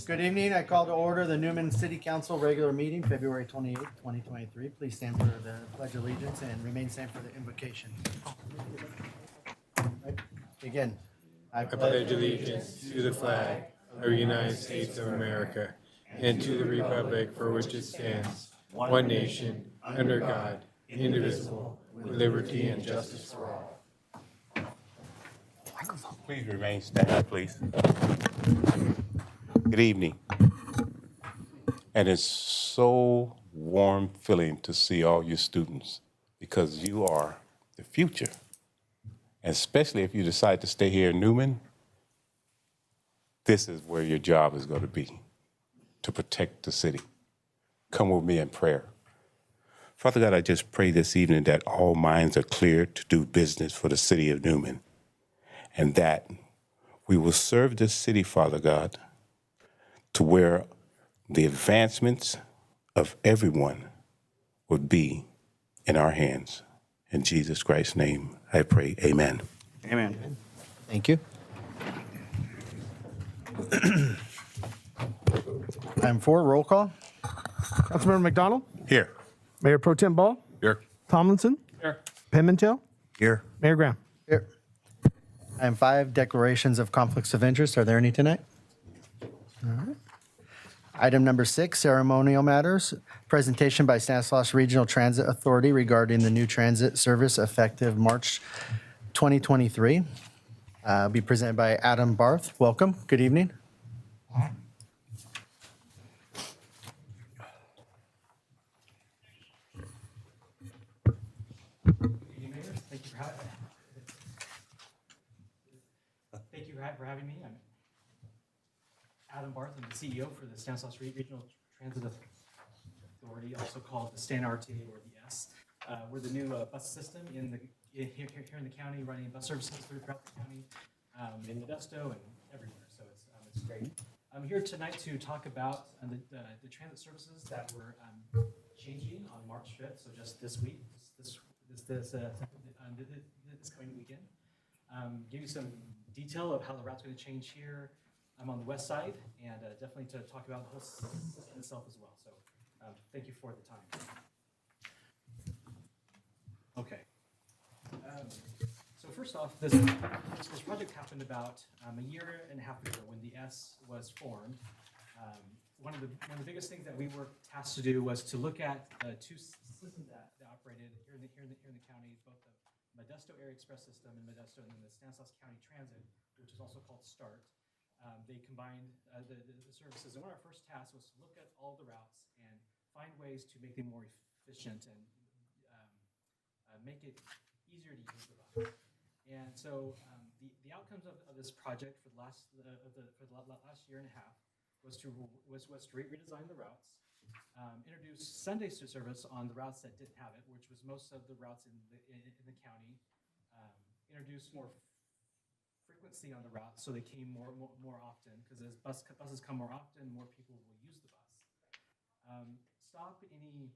Good evening. I call to order the Newman City Council regular meeting, February 28th, 2023. Please stand for the Pledge of Allegiance and remain standing for the invocation. Begin. I pledge allegiance to the flag of the United States of America and to the republic for which it stands, one nation, under God, indivisible, with liberty and justice for all. Please remain standing, please. Good evening. And it's so warm feeling to see all you students because you are the future. And especially if you decide to stay here in Newman, this is where your job is going to be, to protect the city. Come with me in prayer. Father God, I just pray this evening that all minds are clear to do business for the city of Newman, and that we will serve this city, Father God, to where the advancements of everyone would be in our hands. In Jesus Christ's name, I pray, amen. Amen. Thank you. Item 4, roll call. Councilmember McDonald, Here. Mayor Pro Tem Ball, Here. Tomlinson, Here. Pimentel, Here. Mayor Graham. Here. Item 5, declarations of conflicts of interest. Are there any tonight? All right. Item number 6, ceremonial matters. Presentation by Stanislaus Regional Transit Authority regarding the new transit service effective March 2023. Be presented by Adam Barth. Welcome. Good evening. Thank you for having me. I'm Adam Barth. I'm the CEO for the Stanislaus Regional Transit Authority, also called the Stan RTA or the S. We're the new bus system here in the county, running bus services throughout the county, in Modesto and everywhere. So it's great. I'm here tonight to talk about the transit services that were changing on March 5th. So just this week, this coming weekend. Give you some detail of how the route's going to change here. I'm on the west side, and definitely to talk about the whole system itself as well. So thank you for the time. Okay. So first off, this project happened about a year and a half ago when the S was formed. One of the biggest things that we were tasked to do was to look at two systems that operated here in the county, both the Modesto Area Express System in Modesto and then the Stanislaus County Transit, which is also called START. They combined the services. And one of our first tasks was to look at all the routes and find ways to make them more efficient and make it easier to use the bus. And so the outcomes of this project for the last year and a half was to redesign the routes, introduce Sunday service on the routes that didn't have it, which was most of the routes in the county, introduce more frequency on the route so they came more often, because as buses come more often, more people will use the bus. Stop any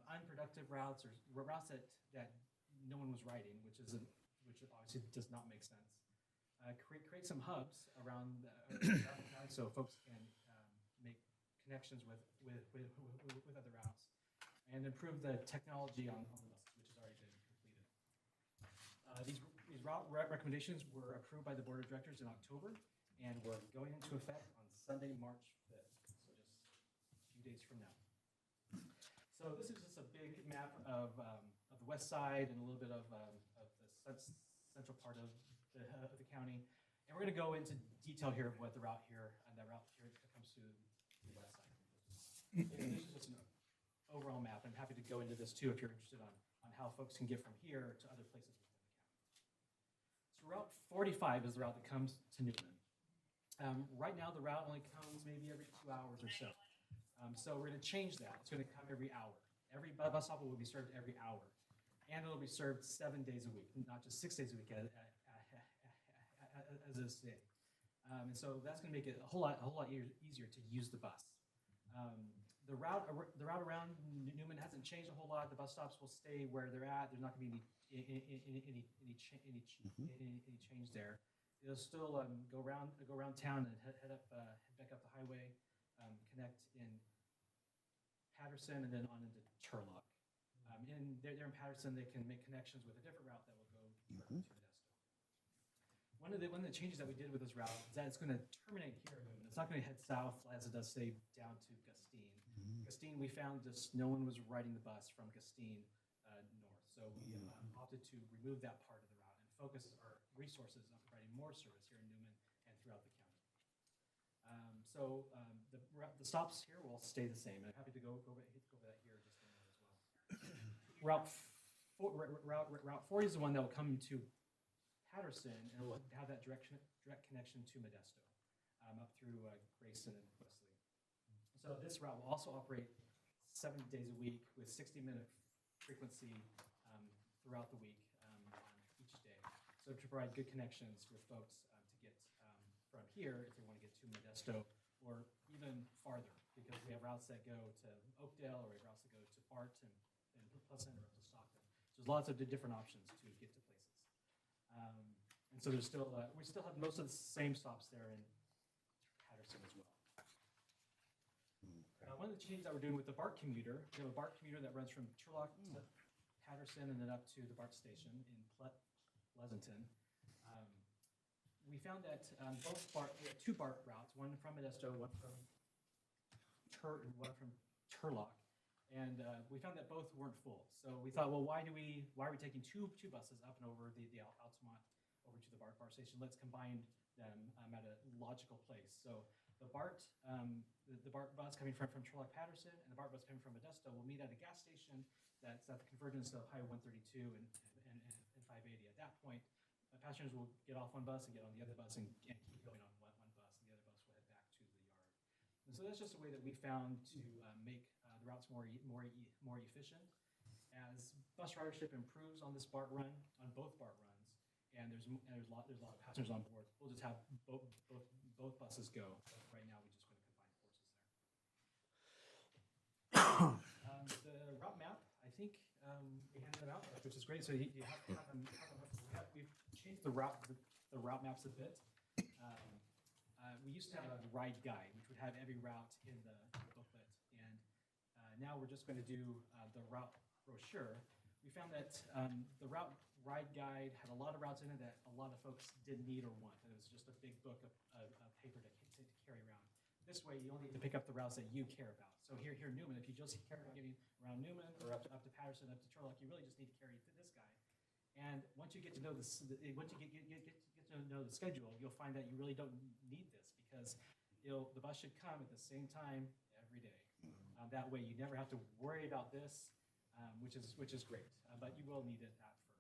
unproductive routes or routes that no one was riding, which obviously does not make sense. Create some hubs around so folks can make connections with other routes, and improve the technology on the buses, which has already been completed. These route recommendations were approved by the board of directors in October, and were going into effect on Sunday, March 5th, so just a few days from now. So this is just a big map of the west side and a little bit of the central part of the county. And we're going to go into detail here of what the route here and that route here comes to the west side. This is just an overall map. I'm happy to go into this too if you're interested on how folks can get from here to other places within the county. So Route 45 is the route that comes to Newman. Right now the route only comes maybe every 2 hours or so. So we're going to change that. It's going to come every hour. Every bus stop will be served every hour. And it'll be served 7 days a week, not just 6 days a week as is today. And so that's going to make it a whole lot easier to use the bus. The route around Newman hasn't changed a whole lot. The bus stops will stay where they're at. There's not going to be any change there. It'll still go around town and head back up the highway. connect in Patterson and then on into Turlock. And they're in Patterson, they can make connections with a different route that will go to Modesto. One of the changes that we did with this route is that it's going to terminate here at Newman. It's not going to head south as it does stay down to Gustine. Gustine, we found just no one was riding the bus from Gustine north. So we opted to remove that part of the route and focus our resources on providing more service here in Newman and throughout the county. The stops here will stay the same. I'm happy to go over that here in just a minute as well. Route 40 is the one that will come to Patterson and will have that direct connection to Modesto up through Grayson and Wesley. So this route will also operate 7 days a week with 60-minute frequency throughout the week on each day. So to provide good connections with folks to get from here if they want to get to Modesto or even farther, because we have routes that go to Oakdale or we have routes that go to Bart and Pleasant or up to Stockton. So there's lots of different options to get to places. And so there's still, we still have most of the same stops there in Patterson as well. One of the changes that we're doing with the BART commuter, we have a BART commuter that runs from Turlock to Patterson and then up to the BART station in Pleasanton. We found that we have two BART routes, one from Modesto, one from Turlock. And we found that both weren't full. So we thought, well, why are we taking two buses up and over the Altamont over to the BART station? Let's combine them at a logical place. So the BART bus coming from Turlock Patterson and the BART bus coming from Modesto will meet at a gas station that's at the convergence of Highway 132 and 580. At that point, passengers will get off one bus and get on the other bus and keep going on one bus, and the other bus will head back to the yard. And so that's just a way that we found to make the routes more efficient. As bus ridership improves on this BART run, on both BART runs, and there's a lot of passengers on board, we'll just have both buses go. But right now, we're just going to combine forces there. The route map, I think we handed it out, which is great. So you have to have them. We've changed the route maps a bit. We used to have a ride guide, which would have every route in the booklet, and now we're just going to do the route brochure. We found that the route ride guide had a lot of routes in it that a lot of folks didn't need or want, and it was just a big book of paper to carry around. This way, you only need to pick up the routes that you care about. So here in Newman, if you just care about getting around Newman or up to Patterson, up to Turlock, you really just need to carry this guide. And once you get to know the schedule, you'll find that you really don't need this because the bus should come at the same time every day. That way, you never have to worry about this, which is great. But you will need it at first.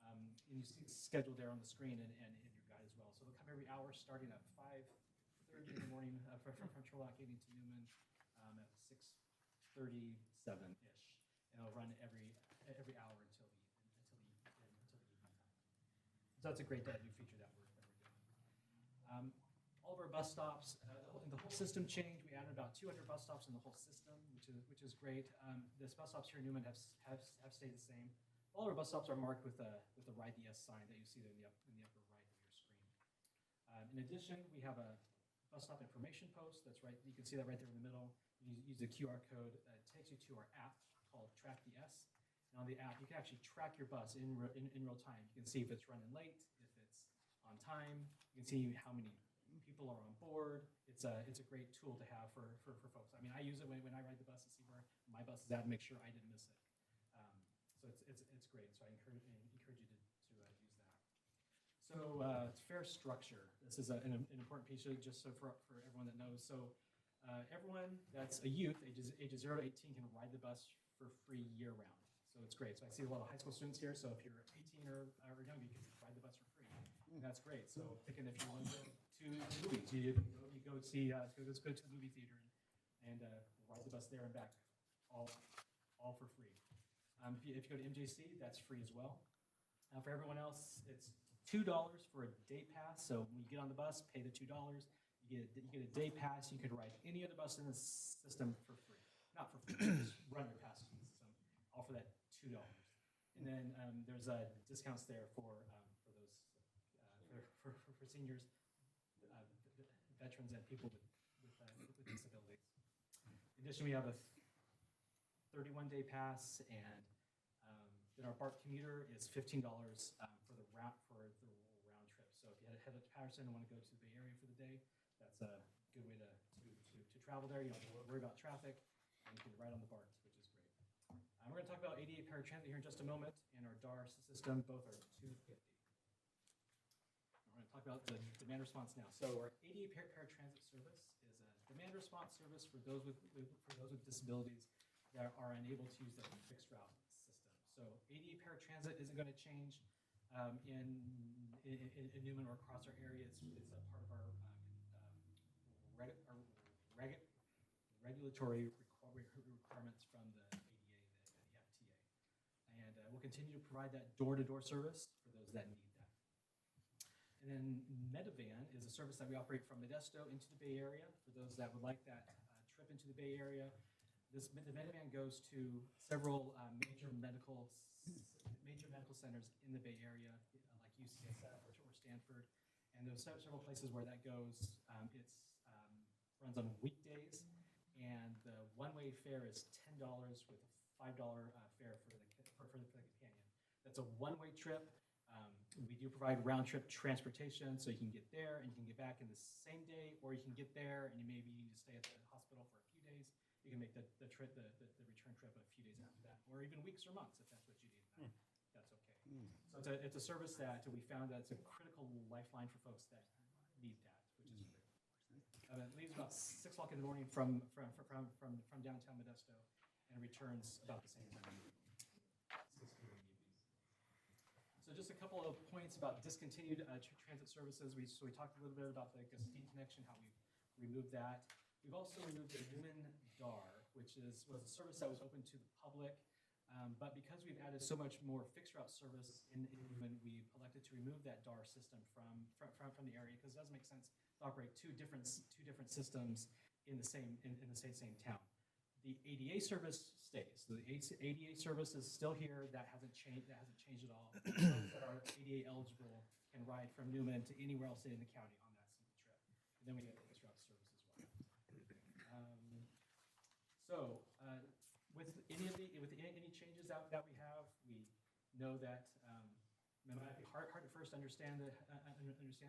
And you see the schedule there on the screen and in your guide as well. So they'll come every hour, starting at 5:30 in the morning from Turlock getting to Newman at 6:37-ish, and it'll run every hour until the evening time. So that's a great new feature that we're doing. All of our bus stops, the whole system changed. We added about 200 bus stops in the whole system, which is great. The bus stops here in Newman have stayed the same. All our bus stops are marked with a Ride the S sign that you see there in the upper right of your screen. In addition, we have a bus stop information post. That's right. You can see that right there in the middle. You use the QR code. It takes you to our app called Track the S. And on the app, you can actually track your bus in real time. You can see if it's running late, if it's on time. You can see how many people are on board. It's a great tool to have for folks. I mean, I use it when I ride the bus to see where my bus is at and make sure I didn't miss it. So it's great. So I encourage you to use that. So fare structure. This is an important piece, just so for everyone that knows. So everyone that's a youth, ages 0 to 18, can ride the bus for free year-round. So it's great. So I see a lot of high school students here. So if you're 18 or younger, you can ride the bus for free. And that's great. So picking if you want to go to movies, you go see go to the movie theater and ride the bus there and back, all for free. If you go to MJC, that's free as well. For everyone else, it's $2 for a day pass. So when you get on the bus, pay the $2. You get a day pass. You can ride any other bus in the system for free. Not for free, just run your pass in the system. All for that $2. And then there's discounts there for those for seniors, veterans, and people with with disabilities. In addition, we have a 31-day pass, and then our BART commuter is $15 for the round trip. So if you head up to Patterson and want to go to the Bay Area for the day, that's a good way to travel there. You don't have to worry about traffic, and you can ride on the BART, which is great. We're going to talk about ADA paratransit here in just a moment, and our DAR system. Both are $250. We're going to talk about the demand response now. So our ADA paratransit service is a demand response service for those with disabilities that are unable to use the fixed route system. So ADA paratransit isn't going to change in Newman or across our area. It's a part of our regulatory requirements from the ADA, the FTA. And we'll continue to provide that door-to-door service for those that need that. And then Medivan is a service that we operate from Modesto into the Bay Area. For those that would like that trip into the Bay Area, the Medivan goes to several major medical centers in the Bay Area, like UCSF or Stanford, and there's several places where that goes. It runs on weekdays, and the one-way fare is $10 with a $5 fare for the companion. That's a one-way trip. We do provide round-trip transportation, so you can get there and you can get back in the same day, or you can get there and you maybe need to stay at the hospital for a few days. You can make the return trip a few days after that, or even weeks or months if that's what you need. That's okay. So it's a service that we found that's a critical lifeline for folks that need that, which is great. It leaves about 6 o'clock in the morning from downtown Modesto, and returns about the same time. 6 p.m. in the evenings. So just a couple of points about discontinued transit services. So we talked a little bit about the Gustine connection, how we've removed that. We've also removed the Newman DAR, which was a service that was open to the public. But because we've added so much more fixed route service in Newman, we've elected to remove that DAR system from the area, because it doesn't make sense to operate two different systems in the same town. The ADA service stays. So the ADA service is still here. That hasn't changed at all. Those that are ADA eligible can ride from Newman to anywhere else in the county on that single trip. And then we have the fixed route service as well. With any changes that we have, we know that it might be hard at first to understand the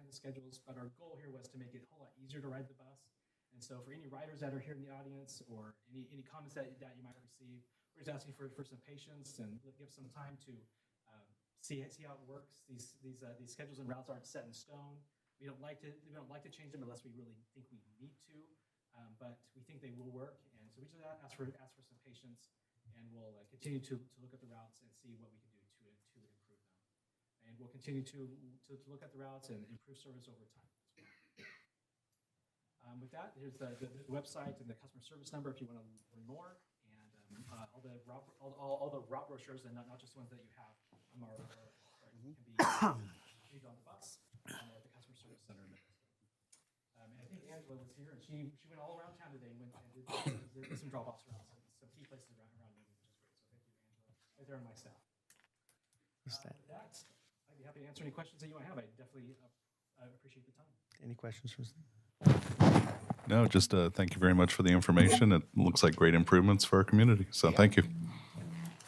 schedules, but our goal here was to make it a whole lot easier to ride the bus. And so for any riders that are here in the audience, or any comments that you might receive, we're just asking for some patience and give some time to see how it works. These schedules and routes aren't set in stone. We don't like to change them unless we really think we need to. But we think they will work, and so we just ask for some patience, and we'll continue to look at the routes and see what we can do to improve them. And we'll continue to look at the routes and improve service over time as well. With that, here's the website and the customer service number if you want to learn more, and all the route brochures, and not just the ones that you have, can be read on the bus and at the customer service center. And I think Angela was here, and she went all around town today and did some drop-offs around some key places around Newman, which is great. So thank you, Angela, right there on my staff. With that, I'd be happy to answer any questions that you might have. I definitely appreciate the time. Any questions from? No, just thank you very much for the information. It looks like great improvements for our community. So thank you.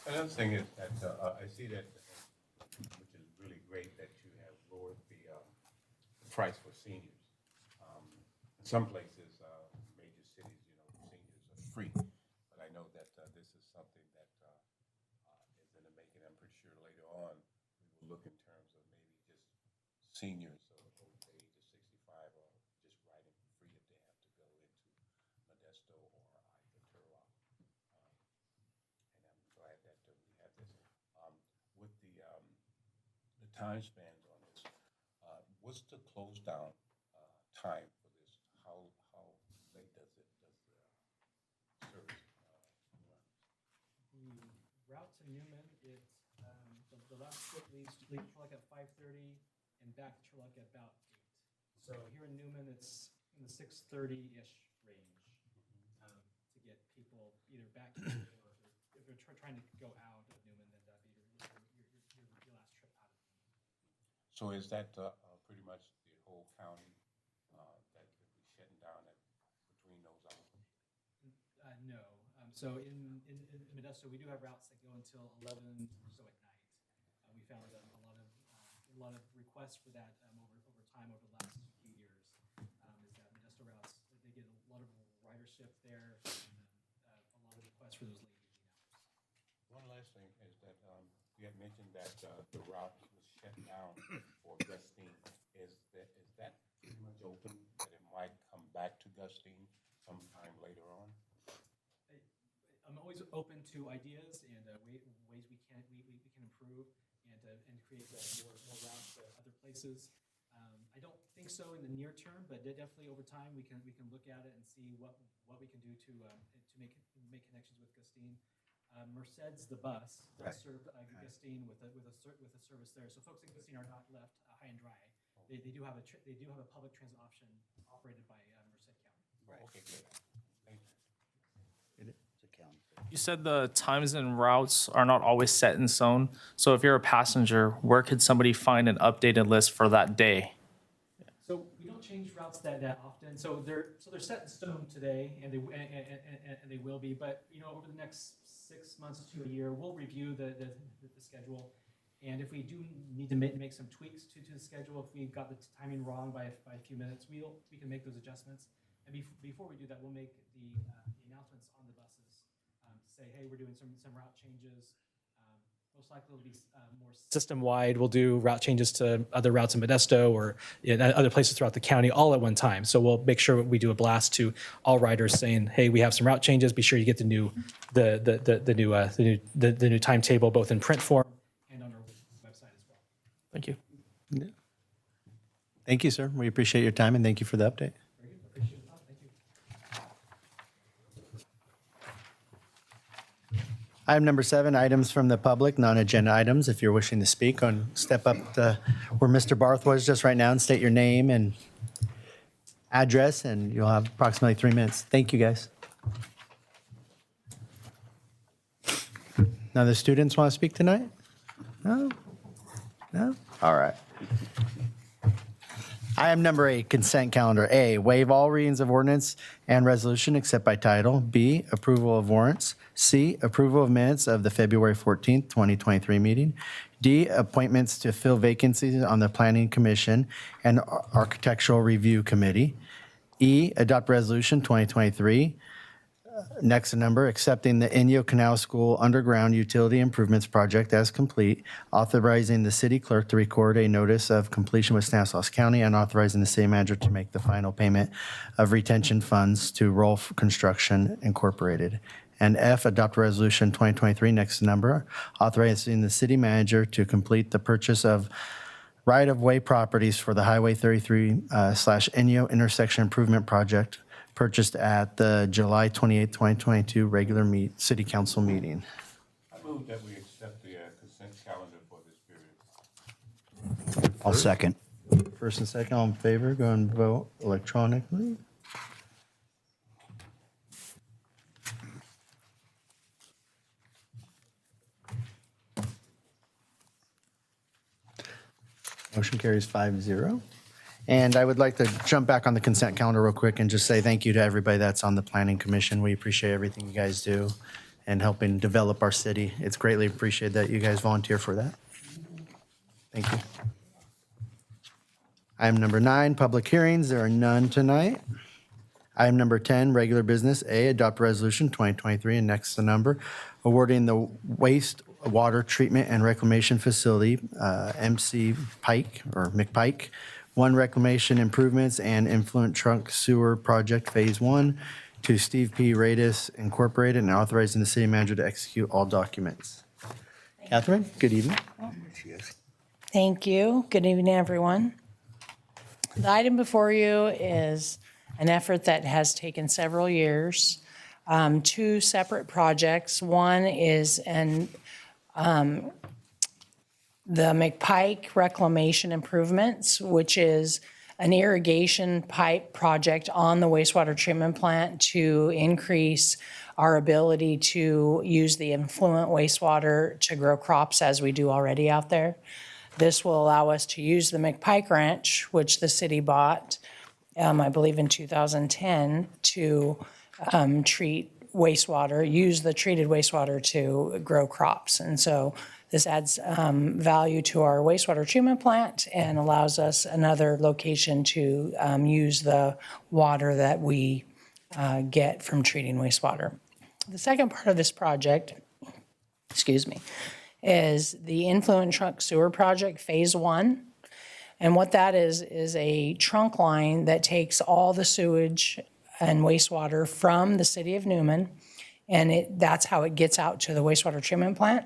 Another thing is that I see that, which is really great, that you have lowered the price for seniors. In some places, major cities, seniors are free, but I know that this is something that is in the making. I'm pretty sure later on we will look in terms of maybe just seniors over the age of 65 or just riding for free if they have to go into Modesto or either Turlock. And I'm glad that we have this. With the time spans on this, what's the close down time for this? How late does the service run? The route to Newman, the last trip leaves Turlock at 5:30 and back to Turlock at about 8. So here in Newman, it's in the 6:30-ish range to get people either back to Newman, or if they're trying to go out of Newman, then that'd be your last trip out of Newman. So is that pretty much the whole county that will be shutting down between those hours? No. So in Modesto, we do have routes that go until 11 or so at night. We found a lot of requests for that over time over the last few years. Is that Modesto routes, they get a lot of ridership there, and a lot of requests for those late evening hours. One last thing is that you had mentioned that the route was shut down for Gustine. Is that pretty much open, that it might come back to Gustine sometime later on? I'm always open to ideas and ways we can improve and create more routes to other places. I don't think so in the near term, but definitely over time we can look at it and see what we can do to make connections with Gustine. Merced's the bus that served Gustine with a service there, so folks in Gustine are not left high and dry. They do have a public transit option operated by Merced County. Okay, good. Thank you. You said the times and routes are not always set in stone. So if you're a passenger, where could somebody find an updated list for that day? So we don't change routes that often. So they're set in stone today, and they will be. But over the next 6 months to a year, we'll review the schedule, and if we do need to make some tweaks to the schedule, if we got the timing wrong by a few minutes, we can make those adjustments. And before we do that, we'll make the announcements on the buses to say, hey, we're doing some route changes. Most likely it'll be more system-wide. We'll do route changes to other routes in Modesto or other places throughout the county all at one time. So we'll make sure we do a blast to all riders saying, hey, we have some route changes. Be sure you get the new timetable both in print form and on our website as well. Thank you. Thank you, sir. We appreciate your time and thank you for the update. Very good. Appreciate it. Thank you. Item number 7, items from the public, non-agenda items. If you're wishing to speak, step up to where Mr. Barth was just right now and state your name and address, and you'll have approximately 3 minutes. Thank you, guys. Now, the students want to speak tonight? No? No? All right. Item number 8, consent calendar. A, waive all readings of ordinance and resolution except by title. B, approval of warrants. C, approval of minutes of the February 14th, 2023 meeting. D, appointments to fill vacancies on the Planning Commission and Architectural Review Committee. E, adopt resolution 2023. Next number, accepting the Inyo Canal School Underground Utility Improvements Project as complete, authorizing the city clerk to record a notice of completion with Stanislaus County, and authorizing the city manager to make the final payment of retention funds to Rolf Construction Incorporated. And F, adopt resolution 2023, next number, authorizing the city manager to complete the purchase of right-of-way properties for the Highway 33/Inyo Intersection Improvement Project purchased at the July 28, 2022 regular city council meeting. I move that we accept the consent calendar for this period. I'll second. First and second, all in favor, go and vote electronically. Motion carries 5-0. And I would like to jump back on the consent calendar real quick and just say thank you to everybody that's on the Planning Commission. We appreciate everything you guys do and helping develop our city. It's greatly appreciated that you guys volunteer for that. Thank you. Item number 9, public hearings. There are none tonight. Item number 10, regular business. A, adopt resolution 2023, and next the number, awarding the wastewater treatment and reclamation facility, MC Pike or McPike, 1 reclamation improvements and influent trunk sewer project phase 1 to Steve P. Radis Incorporated, and authorizing the city manager to execute all documents. Catherine, good evening. Thank you. Good evening, everyone. The item before you is an effort that has taken several years. 2 separate projects. One is the McPike Reclamation Improvements, which is an irrigation pipe project on the wastewater treatment plant to increase our ability to use the influent wastewater to grow crops as we do already out there. This will allow us to use the McPike Ranch, which the city bought, I believe in 2010, to treat wastewater, use the treated wastewater to grow crops. And so this adds value to our wastewater treatment plant and allows us another location to use the water that we get from treating wastewater. The second part of this project, is the influent trunk sewer project, phase 1. And what that is a trunk line that takes all the sewage and wastewater from the city of Newman, and that's how it gets out to the wastewater treatment plant.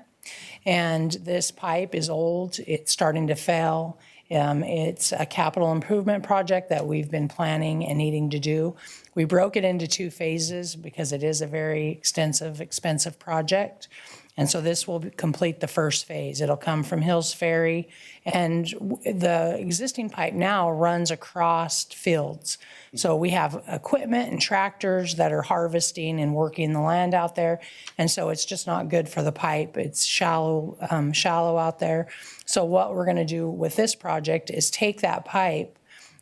And this pipe is old, it's starting to fail. It's a capital improvement project that we've been planning and needing to do. We broke it into 2 phases because it is a very expensive project. And so this will complete the first phase. It'll come from Hills Ferry, and the existing pipe now runs across fields. So we have equipment and tractors that are harvesting and working the land out there. And so it's just not good for the pipe. It's shallow out there. So what we're gonna do with this project is take that pipe,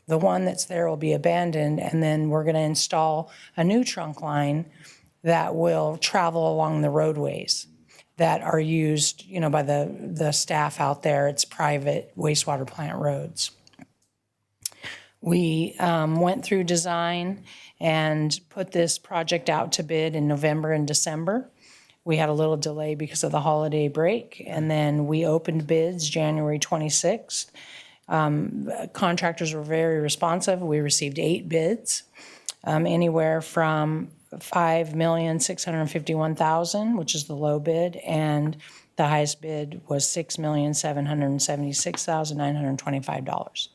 the one that's there will be abandoned, and then we're gonna install a new trunk line that will travel along the roadways that are used, by the staff out there. It's private wastewater plant roads. We went through design and put this project out to bid in November and December. We had a little delay because of the holiday break, and then we opened bids January 26th. Contractors were very responsive. We received 8 bids, anywhere from $5,651,000, which is the low bid, and the highest bid was $6,776,925.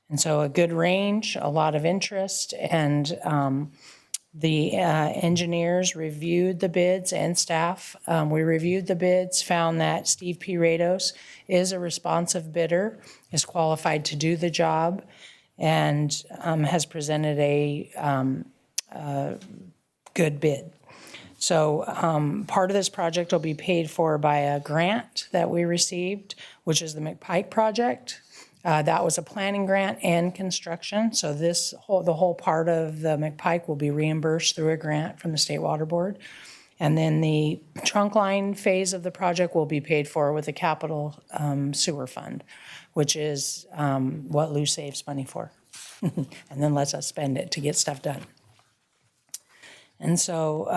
And so a good range, a lot of interest, and the engineers reviewed the bids and staff. We reviewed the bids, found that Steve P. Rados is a responsive bidder, is qualified to do the job, and has presented a good bid. So part of this project will be paid for by a grant that we received, which is the McPike project. That was a planning grant and construction. So the whole part of the McPike will be reimbursed through a grant from the State Water Board. And then the trunk line phase of the project will be paid for with a capital sewer fund, which is what Lou saves money for and then lets us spend it to get stuff done. And so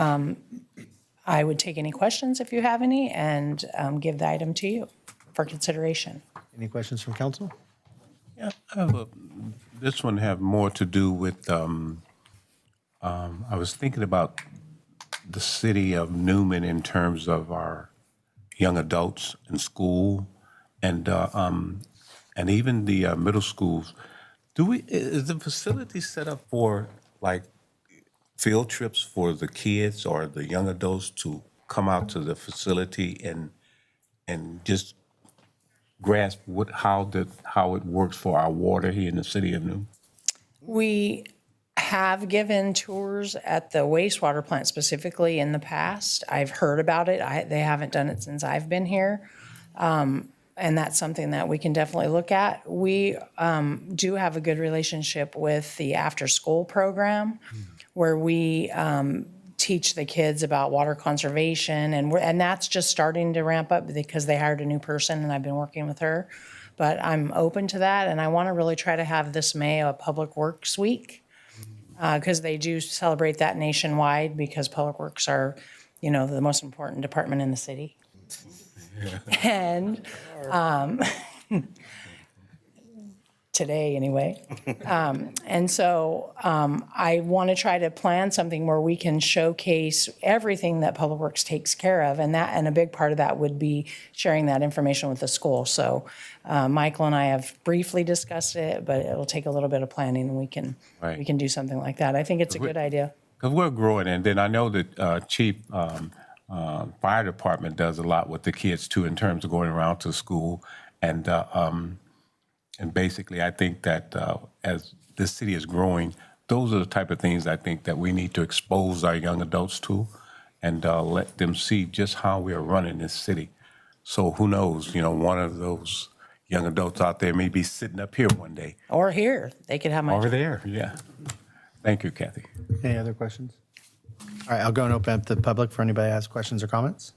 I would take any questions if you have any, and give the item to you for consideration. Any questions from council? Yeah, this one have more to do with, I was thinking about the city of Newman in terms of our young adults in school and even the middle schools. Is the facility set up for like field trips for the kids or the young adults to come out to the facility and just grasp how it works for our water here in the city of Newman? We have given tours at the wastewater plant specifically in the past. I've heard about it. They haven't done it since I've been here. And that's something that we can definitely look at. We do have a good relationship with the after-school program where we teach the kids about water conservation, and that's just starting to ramp up because they hired a new person and I've been working with her. But I'm open to that, and I want to really try to have this May a Public Works Week because they do celebrate that nationwide because Public Works are, the most important department in the city. And today anyway. And so I want to try to plan something where we can showcase everything that Public Works takes care of, and a big part of that would be sharing that information with the school. So Michael and I have briefly discussed it, but it'll take a little bit of planning, and we can do something like that. I think it's a good idea. Because we're growing, and then I know that Chief Fire Department does a lot with the kids too in terms of going around to school. And basically, I think that as this city is growing, those are the type of things I think that we need to expose our young adults to and let them see just how we are running this city. So who knows, one of those young adults out there may be sitting up here one day. Or here, they could have my. Over there, yeah. Thank you, Kathy. Any other questions? All right, I'll go and open up the public for anybody that has questions or comments.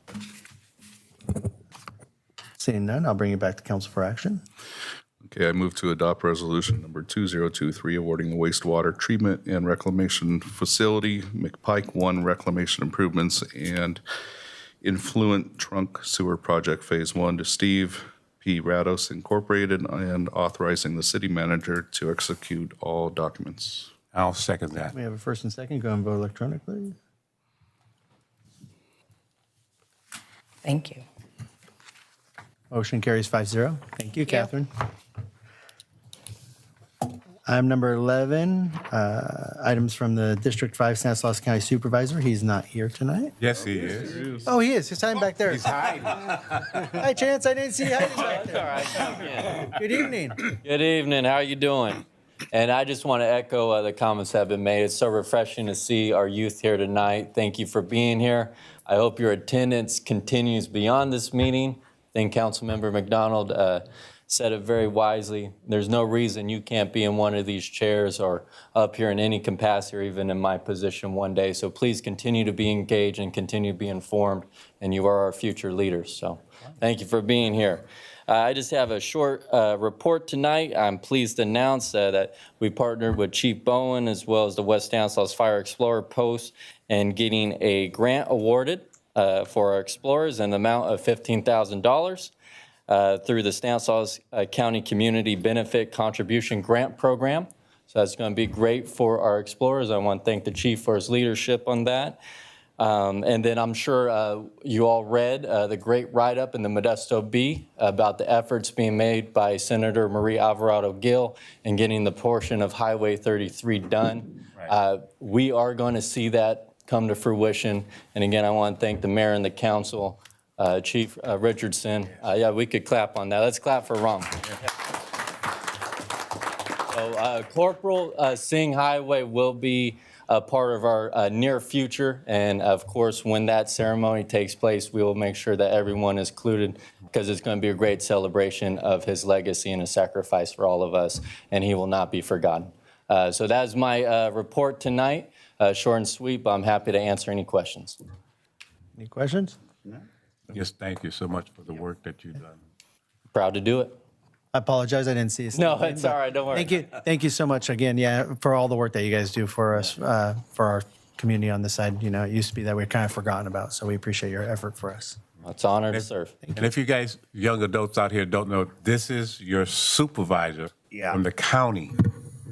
Seeing none, I'll bring it back to council for action. Okay, I move to adopt resolution number 2023, awarding the wastewater treatment and reclamation facility, McPike 1 reclamation improvements and influent trunk sewer project phase 1 to Steve P. Rados Incorporated, and authorizing the city manager to execute all documents. I'll second that. We have a first and second. Go and vote electronically. Thank you. Motion carries 5-0. Thank you, Catherine. Item number 11, items from the District 5 Stanislaus County Supervisor. He's not here tonight. Yes, he is. Oh, he is. He's hiding back there. He's hiding. Hi, Chance. I didn't see you hiding back there. All right, come in. Good evening. Good evening. How are you doing? And I just want to echo the comments that have been made. It's so refreshing to see our youth here tonight. Thank you for being here. I hope your attendance continues beyond this meeting. I think Councilmember McDonald said it very wisely. There's no reason you can't be in one of these chairs or up here in any capacity or even in my position one day. So please continue to be engaged and continue to be informed, and you are our future leaders. So thank you for being here. I just have a short report tonight. I'm pleased to announce that we partnered with Chief Bowen as well as the West Stanislaus Fire Explorer Post and getting a grant awarded for our explorers in the amount of $15,000 through the Stanislaus County Community Benefit Contribution Grant Program. So that's going to be great for our explorers. I want to thank the chief for his leadership on that. And then I'm sure you all read the great write-up in the Modesto Bee about the efforts being made by Senator Marie Alvarado Gill in getting the portion of Highway 33 done. Right. We are going to see that come to fruition. And again, I want to thank the mayor and the council, Chief Richardson. Yeah, we could clap on that. Let's clap for Ron. So Corporal Singh Highway will be a part of our near future. And of course, when that ceremony takes place, we will make sure that everyone is included because it's going to be a great celebration of his legacy and his sacrifice for all of us. And he will not be forgotten. So that is my report tonight. Short and sweet, but I'm happy to answer any questions. Any questions? Just thank you so much for the work that you've done. Proud to do it. I apologize. I didn't see you. No, it's all right. Don't worry. Thank you. Thank you so much again. Yeah, for all the work that you guys do for us, for our community on this side. You know, it used to be that we're kind of forgotten about. So we appreciate your effort for us. It's an honor to serve. And if you guys, young adults out here don't know, this is your supervisor from the county.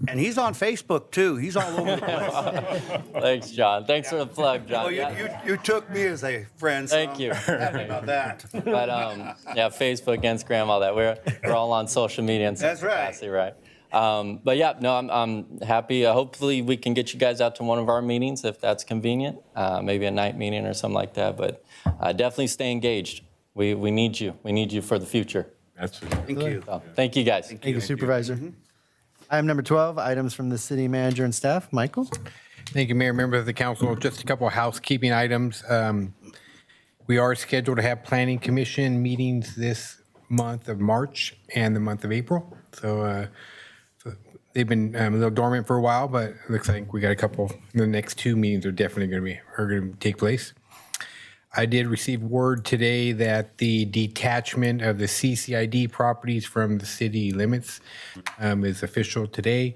And he's on Facebook, too. He's all over the place. Thanks, John. Thanks for the plug, John. Well, you took me as a friend, so Thank you. I'm happy about that. But yeah, Facebook, Instagram, all that. We're all on social media in some That's right. capacity, right? But yeah, no, I'm happy. Hopefully, we can get you guys out to one of our meetings if that's convenient, maybe a night meeting or something like that. But definitely stay engaged. We need you. We need you for the future. Absolutely. Thank you. So, thank you, guys. Thank you, Supervisor. Item number 12, items from the city manager and staff. Michael? Thank you, Mayor, members of the council. Just a couple of housekeeping items. We are scheduled to have planning commission meetings this month of March and the month of April. So they've been a little dormant for a while, but it looks like we got a couple. The next two meetings are definitely going to take place. I did receive word today that the detachment of the CCID properties from the city limits is official today.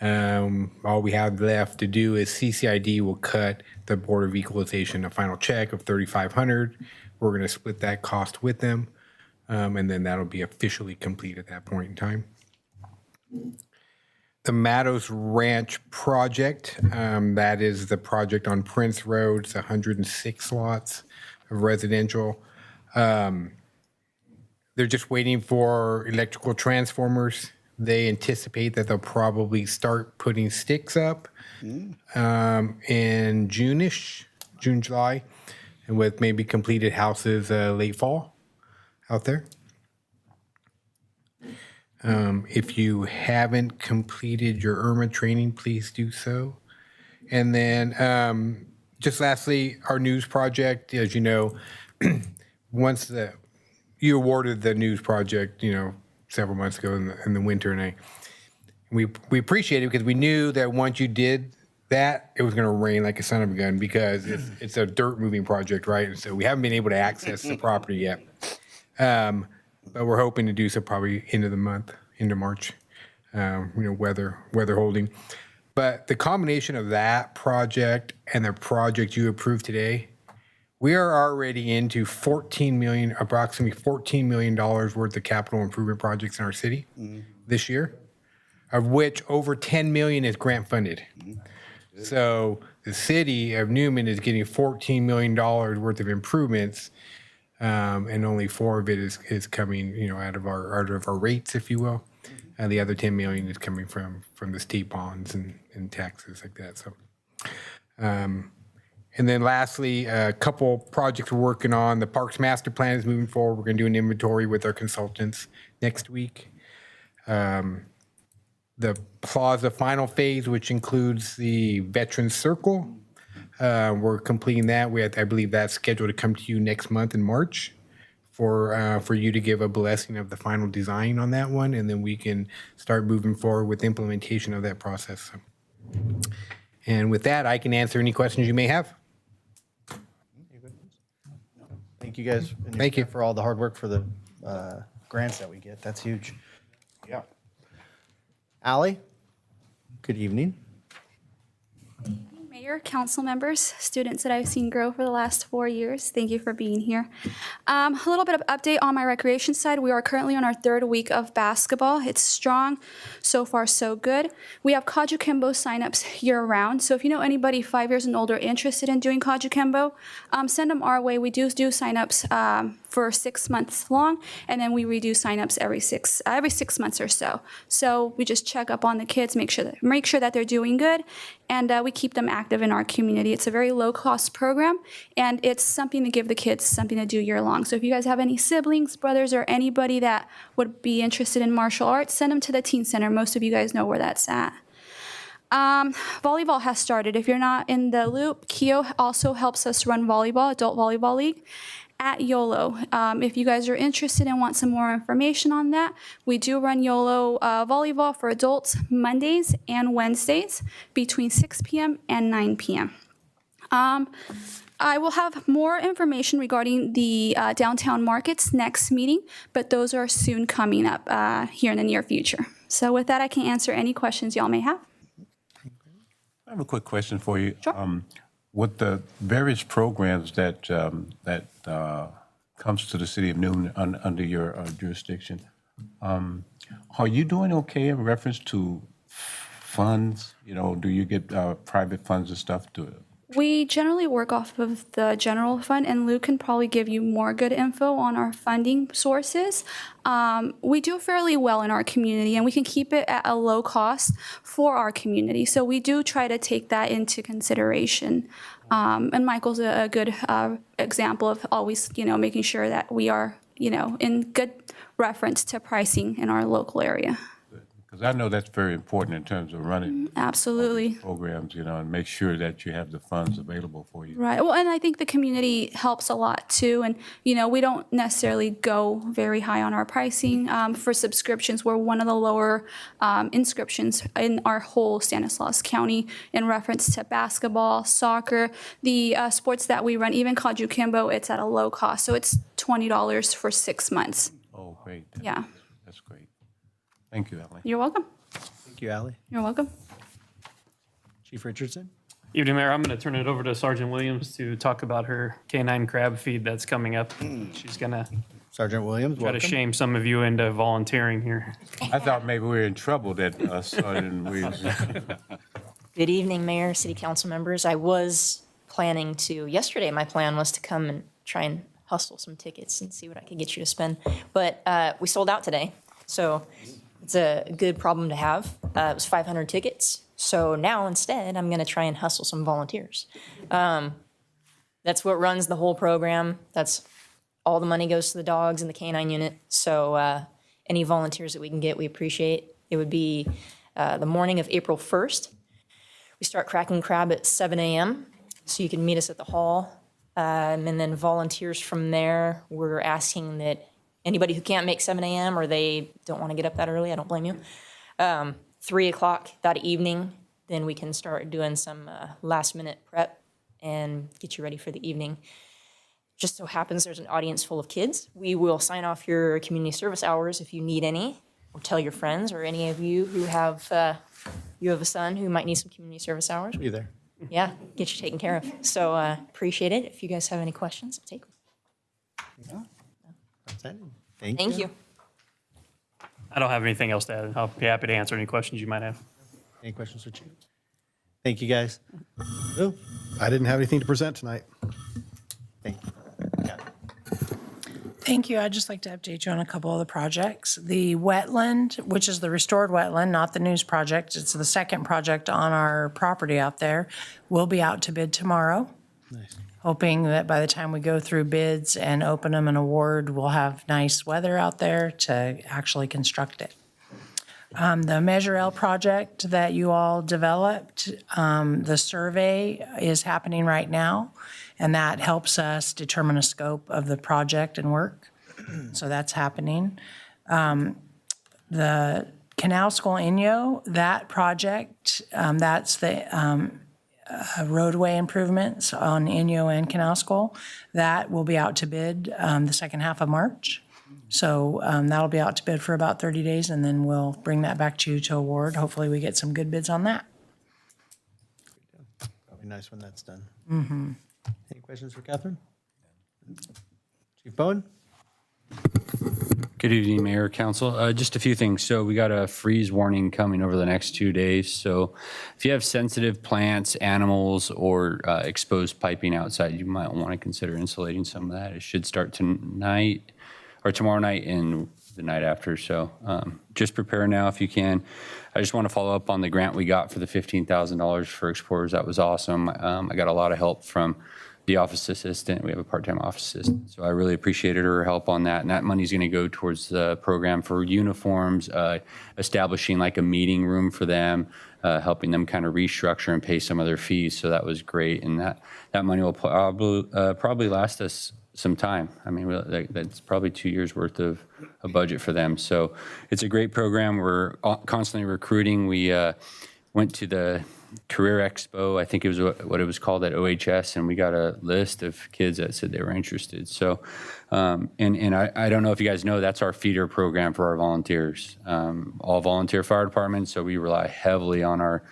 All we have left to do is CCID will cut the Board of Equalization a final check of $3,500. We're going to split that cost with them, and then that'll be officially complete at that point in time. The Meadows Ranch project, that is the project on Prince Road. It's 106 lots of residential. They're just waiting for electrical transformers. They anticipate that they'll probably start putting sticks up in June-ish, June, July, and with maybe completed houses late fall out there. If you haven't completed your IRMA training, please do so. And then just lastly, our news project, as you know, once you awarded the news project, several months ago in the winter, and we appreciate it because we knew that once you did that it was going to rain like a son of a gun because it's a dirt moving project, right? And so we haven't been able to access the property yet. But we're hoping to do so probably into the month, into March, weather holding. But the combination of that project and the project you approved today, we are already into approximately $14 million worth of capital improvement projects in our city this year, of which over 10 million is grant funded. So the city of Newman is getting $14 million worth of improvements, and only 4 of it is coming, out of our rates, if you will. And the other 10 million is coming from the state bonds and taxes like that. So, and then lastly, a couple projects we're working on. The Parks Master Plan is moving forward. We're going to do an inventory with our consultants next week. The Plaza final phase, which includes the Veterans Circle, we're completing that. I believe that's scheduled to come to you next month in March for you to give a blessing of the final design on that one, and then we can start moving forward with implementation of that process. And with that, I can answer any questions you may have. Thank you guys. and Thank you. for all the hard work for the grants that we get. That's huge. Yeah. Allie, good evening. Mayor, council members, students that I've seen grow for the last 4 years, thank you for being here. A little bit of update on my recreation side. We are currently on our 3rd week of basketball. It's strong. So far, so good. We have Kajukembo signups year-round. So if you know anybody 5 years and older interested in doing Kajukembo, send them our way. We do signups for 6 months long, and then we redo signups every six months or so. So we just check up on the kids, make sure that they're doing good, and we keep them active in our community. It's a very low-cost program, and it's something to give the kids something to do year-long. So if you guys have any siblings, brothers, or anybody that would be interested in martial arts, send them to the Teen Center. Most of you guys know where that's at. Volleyball has started. If you're not in the loop, Keo also helps us run volleyball, Adult Volleyball League, at YOLO. If you guys are interested and want some more information on that, we do run YOLO volleyball for adults Mondays and Wednesdays between 6 p.m. and 9 p.m. I will have more information regarding the downtown markets next meeting, but those are soon coming up here in the near future. So with that, I can answer any questions y'all may have. I have a quick question for you. Sure. With the various programs that comes to the city of Newman under your jurisdiction, are you doing okay in reference to funds? Do you get private funds and stuff to? We generally work off of the general fund, and Lou can probably give you more good info on our funding sources. We do fairly well in our community, and we can keep it at a low cost for our community. So we do try to take that into consideration. And Michael's a good example of always, making sure that we are, in good reference to pricing in our local area. Because I know that's very important in terms of running Absolutely. programs, and make sure that you have the funds available for you. Right. Well, and I think the community helps a lot too. And, we don't necessarily go very high on our pricing. For subscriptions, we're one of the lower inscriptions in our whole Stanislaus County in reference to basketball, soccer, the sports that we run, even Kajukembo, it's at a low cost. So it's $20 for 6 months. Oh, great. Yeah. That's great. Thank you, Allie. You're welcome. Thank you, Allie. You're welcome. Chief Richardson? Evening, Mayor. I'm going to turn it over to Sergeant Williams to talk about her canine crab feed that's coming up. She's going to Sergeant Williams, try to welcome. shame some of you into volunteering here. I thought maybe we were in trouble that Sergeant Williams. Good evening, Mayor, City Council members. I was planning to, yesterday my plan was to come and try and hustle some tickets and see what I could get you to spend. But we sold out today, so it's a good problem to have. It was 500 tickets. So now instead, I'm going to try and hustle some volunteers. That's what runs the whole program. That's all the money goes to the dogs and the canine unit. So any volunteers that we can get, we appreciate. It would be the morning of April 1st. We start cracking crab at 7 a.m. So you can meet us at the hall. And then volunteers from there, we're asking that anybody who can't make 7 a.m. or they don't want to get up that early, I don't blame you. 3 o'clock that evening, then we can start doing some last-minute prep and get you ready for the evening. Just so happens there's an audience full of kids. We will sign off your community service hours if you need any, or tell your friends or any of you who have you have a son who might need some community service hours. Be there. Yeah, get you taken care of. So appreciate it. If you guys have any questions, I'll take them. That's it. Thank you. I don't have anything else to add. I'll be happy to answer any questions you might have. Any questions for Chief? Thank you, guys. Lou? I didn't have anything to present tonight. Thank you. Yeah. Thank you. I'd just like to update you on a couple of the projects. The wetland, which is the restored wetland, not the news project, it's the second project on our property out there, will be out to bid tomorrow. Nice. Hoping that by the time we go through bids and open them and award, we'll have nice weather out there to actually construct it. The Measure L project that you all developed, the survey is happening right now, and that helps us determine a scope of the project and work. So that's happening. The Canal School Inyo, that project, that's the roadway improvements on Inyo and Canal School. That will be out to bid the second half of March. So that'll be out to bid for about 30 days, and then we'll bring that back to you to award. Hopefully we get some good bids on that. Probably nice when that's done. Mm-hmm. Any questions for Catherine? Chief Bowen? Good evening, Mayor, Council. Just a few things. So we got a freeze warning coming over the next 2 days. So if you have sensitive plants, animals, or exposed piping outside, you might want to consider insulating some of that. It should start tonight or tomorrow night and the night after. So just prepare now if you can. I just want to follow up on the grant we got for the $15,000 for Explorers. That was awesome. I got a lot of help from the office assistant. We have a part-time office assistant. So I really appreciated her help on that. And that money's going to go towards the program for uniforms, establishing like a meeting room for them, helping them kind of restructure and pay some of their fees. So that was great. And that money will probably last us some time. I mean, that's probably 2 years worth of a budget for them. So it's a great program. We're constantly recruiting. We went to the Career Expo, I think it was what it was called at OHS, and we got a list of kids that said they were interested. So, and I don't know if you guys know, that's our feeder program for our volunteers, all volunteer fire departments. So we rely heavily on our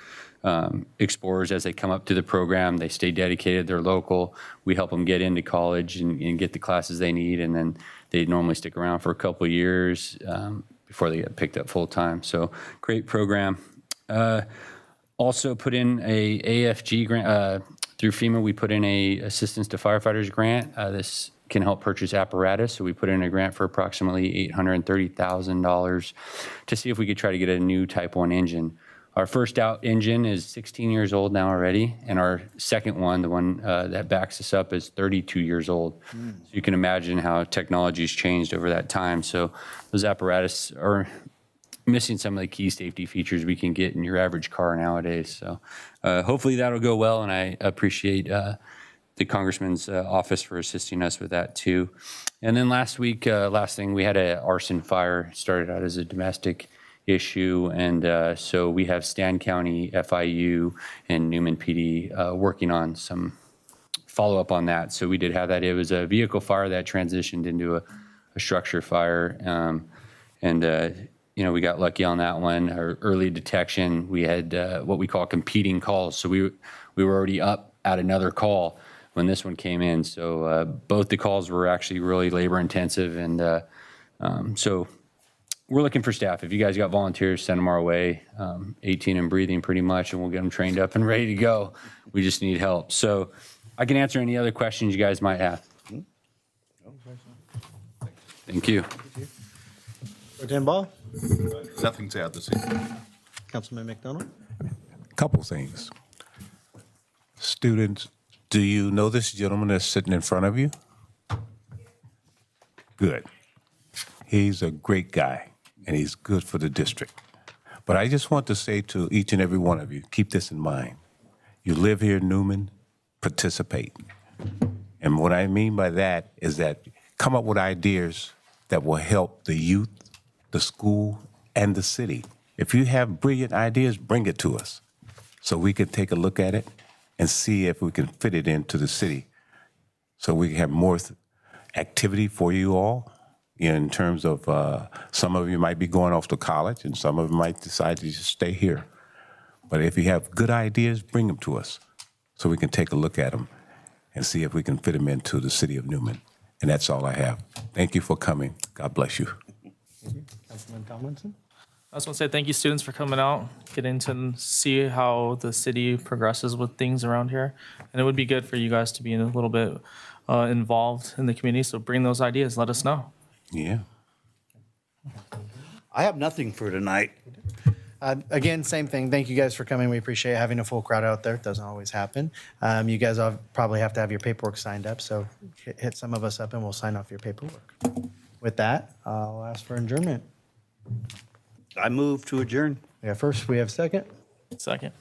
explorers as they come up to the program. They stay dedicated, they're local. We help them get into college and get the classes they need, and then they normally stick around for a couple of years before they get picked up full time. So great program. Also put in a AFG grant through FEMA. We put in a assistance to firefighters grant. This can help purchase apparatus. So we put in a grant for approximately $830,000 to see if we could try to get a new Type 1 engine. Our first out engine is 16 years old now already, and our second one, the one that backs us up, is 32 years old. So you can imagine how technology's changed over that time. So those apparatus are missing some of the key safety features we can get in your average car nowadays. So hopefully that'll go well, and I appreciate the Congressman's office for assisting us with that too. And then last thing, we had an arson fire. Started out as a domestic issue, and so we have Stan County, FIU, and Newman PD working on some follow-up on that. So we did have that. It was a vehicle fire that transitioned into a structure fire, you know, we got lucky on that one. Our early detection, we had what we call competing calls. So we were already up at another call when this one came in. So both the calls were actually really labor intensive, and so we're looking for staff. If you guys got volunteers, send them our way. 18 and breathing pretty much, and we'll get them trained up and ready to go. We just need help. So I can answer any other questions you guys might have. Thank you. Pro Tem Ball? Nothing to add this evening. Councilman McDonald? Couple things. Students, do you know this gentleman that's sitting in front of you? Good. He's a great guy, and he's good for the district. But I just want to say to each and every one of you, keep this in mind. You live here in Newman, participate. And what I mean by that is that come up with ideas that will help the youth, the school, and the city. If you have brilliant ideas, bring it to us. so we can take a look at it and see if we can fit it into the city. So we can have more activity for you all in terms of some of you might be going off to college and some of you might decide to just stay here. But if you have good ideas, bring them to us so we can take a look at them and see if we can fit them into the city of Newman. And that's all I have. Thank you for coming. God bless you. Councilman Tomlinson? I just want to say thank you, students, for coming out, getting to see how the city progresses with things around here. And it would be good for you guys to be a little bit involved in the community. So bring those ideas. Let us know. Yeah. I have nothing for tonight. Again, same thing. Thank you guys for coming. We appreciate having a full crowd out there. It doesn't always happen. You guys all probably have to have your paperwork signed up, so hit some of us up and we'll sign off your paperwork. With that, I'll ask for adjournment. I move to adjourn. We have first, we have second. Second.